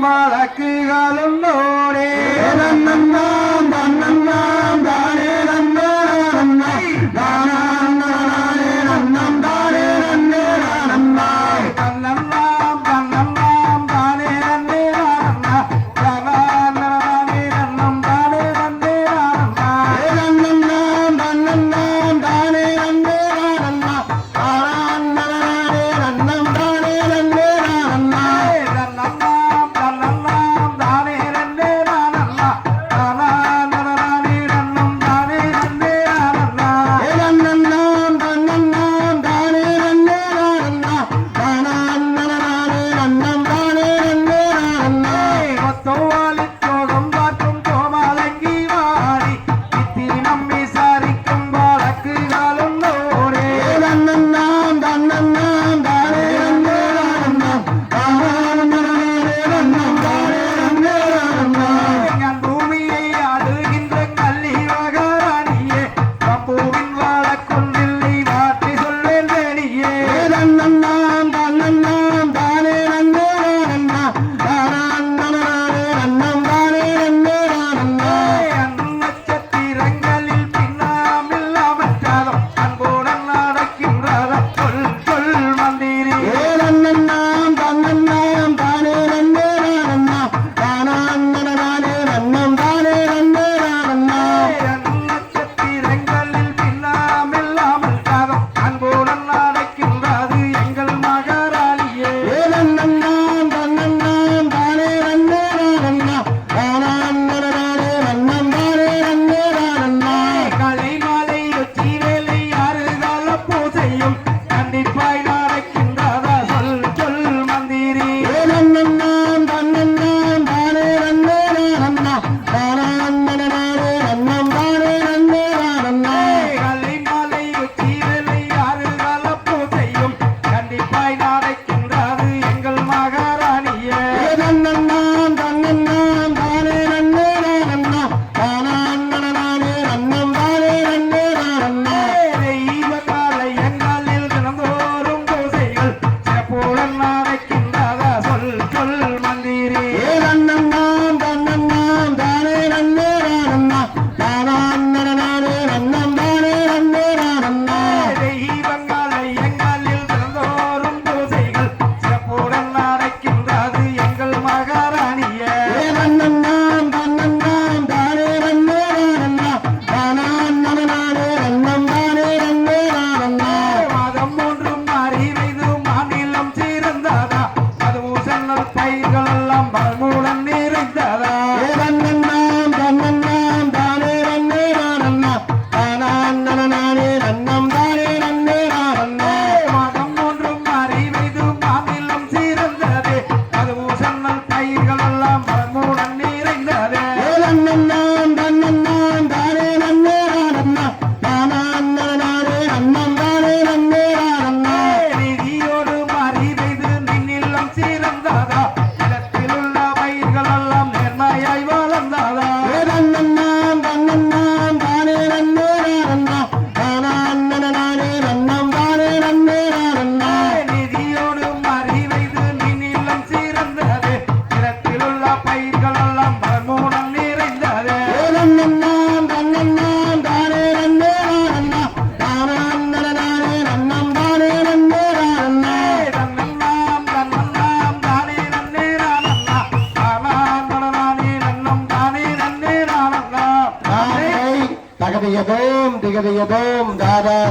வழக்குகளும் நோடே நன்னாம் தன்னன்னாம் தானே நன்னே நன்னா தானே நன்னம் தானே நன்னே நன்னா தன்னல்லாம் தன்னல்லாம் தானே நன்னே நன்னா தானே நன்னம் தானே நன்னே நன்னா நன்னன்னாம் தன்னன்னாம் தானே நன்னே நன்னா தானே நன்னம் தானே நன்னே நன்னா தன்னல்லாம் தன்னல்லாம் தானே நன்னே நன்னா தானே நன்னம் தானே நன்னே நன்னா நன்னன்னாம் தன்னன்னாம் தானே நன்னே நன்னா தானே நன்னம் தானே நன்னே நன்னா கொத்தோவாலி சோகம் பார்க்கும் கோமாலங்கி வாடி இத்திரி நம்மை சாரிக்கும் வழக்குகளும் நோடே நன்னன்னாம் தன்னன்னாம் தானே நன்னே நன்னா நன்னம் தானே நன்னே நன்னா எங்கள் பூமியை ஆளுகின்ற கள்ளி மகாராணியே பம்புவின் வழக்குள்ளில்லை மாற்றி சொல்வேன் வேணியே நன்னன்னாம் தன்னன்னாம் தானே நன்னே நன்னா நன்னம் தானே நன்னே நன்னா நட்சத்திரங்களில் பின்னாமில் அமைச்சாலும் அன்புடன் நடக்கின்றத சொல் சொல் மந்திரி நன்னன்னாம் தன்னன்னாம் தானே நன்னே நன்னா தானே நன்னம் தானே நன்னே நன்னா நட்சத்திரங்களில் பின்னாமில் அமைச்சாலும் அன்புடன் நடக்கின்றது எங்கள் மகாராணியே நன்னன்னாம் தன்னன்னாம் தானே நன்னே நன்னா தானே நன்னம் தானே நன்னே நன்னா கலைமாலை உச்சி வேலை ஆறுகால பூசையும் கண்டிப்பாய் நடக்கின்றதா சொல் சொல் மந்திரி நன்னன்னாம் தன்னன்னாம் தானே நன்னே நன்னா தானே நன்னம் தானே நன்னே நன்னா கலைமாலை உச்சி வேலை ஆறுகால பூசையும் கண்டிப்பாய் நடக்கின்றது எங்கள் மகாராணியே நன்னன்னாம் தன்னன்னாம் தானே நன்னே நன்னா தானே நன்னம் தானே நன்னே நன்னா தெய்வ காலையங்களில் தினந்தோறும் பூசைகள் சிறப்புடன் நடக்கின்றதா சொல் சொல் மந்திரி நன்னன்னாம் தன்னன்னாம் தானே நன்னே நன்னா தானே நன்னம் தானே நன்னே நன்னா தெய்வங்களை எங்களில் தினந்தோறும் பூசைகள் சிறப்புடன் நடக்கின்றது எங்கள் மகாராணியே நன்னன்னாம் தன்னன்னாம் தானே நன்னே நன்னா தானே நன்னம் தானே நன்னே நன்னா மாதம் மூன்றும் அறிவைது மாநிலம் சிறந்ததா மதுசன்னல் பயிர்கள் எல்லாம் பல்முடன் நிறைந்ததா நன்னன்னாம் தன்னன்னாம் தானே நன்னே நன்னா தானே நன்னம் தானே நன்னே நன்னா மாதம் மூன்றும் அறிவைது மாநிலம் சிறந்ததே மதுசன்னல் பயிர்கள் எல்லாம் பல்முடன் நிறைந்ததே நன்னன்னாம் தன்னன்னாம் தானே நன்னே நன்னா தானே நன்னம் தானே நன்னே நன்னா நிதியோடு அறிவைது நின்னிலம் சிறந்ததா நிலத்தில் உள்ள பயிர்கள் எல்லாம் நேர்மையாய் வளர்ந்ததா நன்னன்னாம் தன்னன்னாம் தானே நன்னே நன்னா தானே நன்னம் தானே நன்னே நன்னா நிதியோடு அறிவைது நின்னிலம் சிறந்ததே நிலத்தில் உள்ள பயிர்கள் எல்லாம் பல்முடன் நிறைந்ததே நன்னன்னாம் தன்னன்னாம் தானே நன்னே நன்னா தானே நன்னம் தானே நன்னே நன்னா தன்னன்னாம் தன்னன்னாம் தானே நன்னே நானல்லா தானே நன்னம் தானே நன்னே நானல்லா தகதியதோம் திகதியதோம் தாதா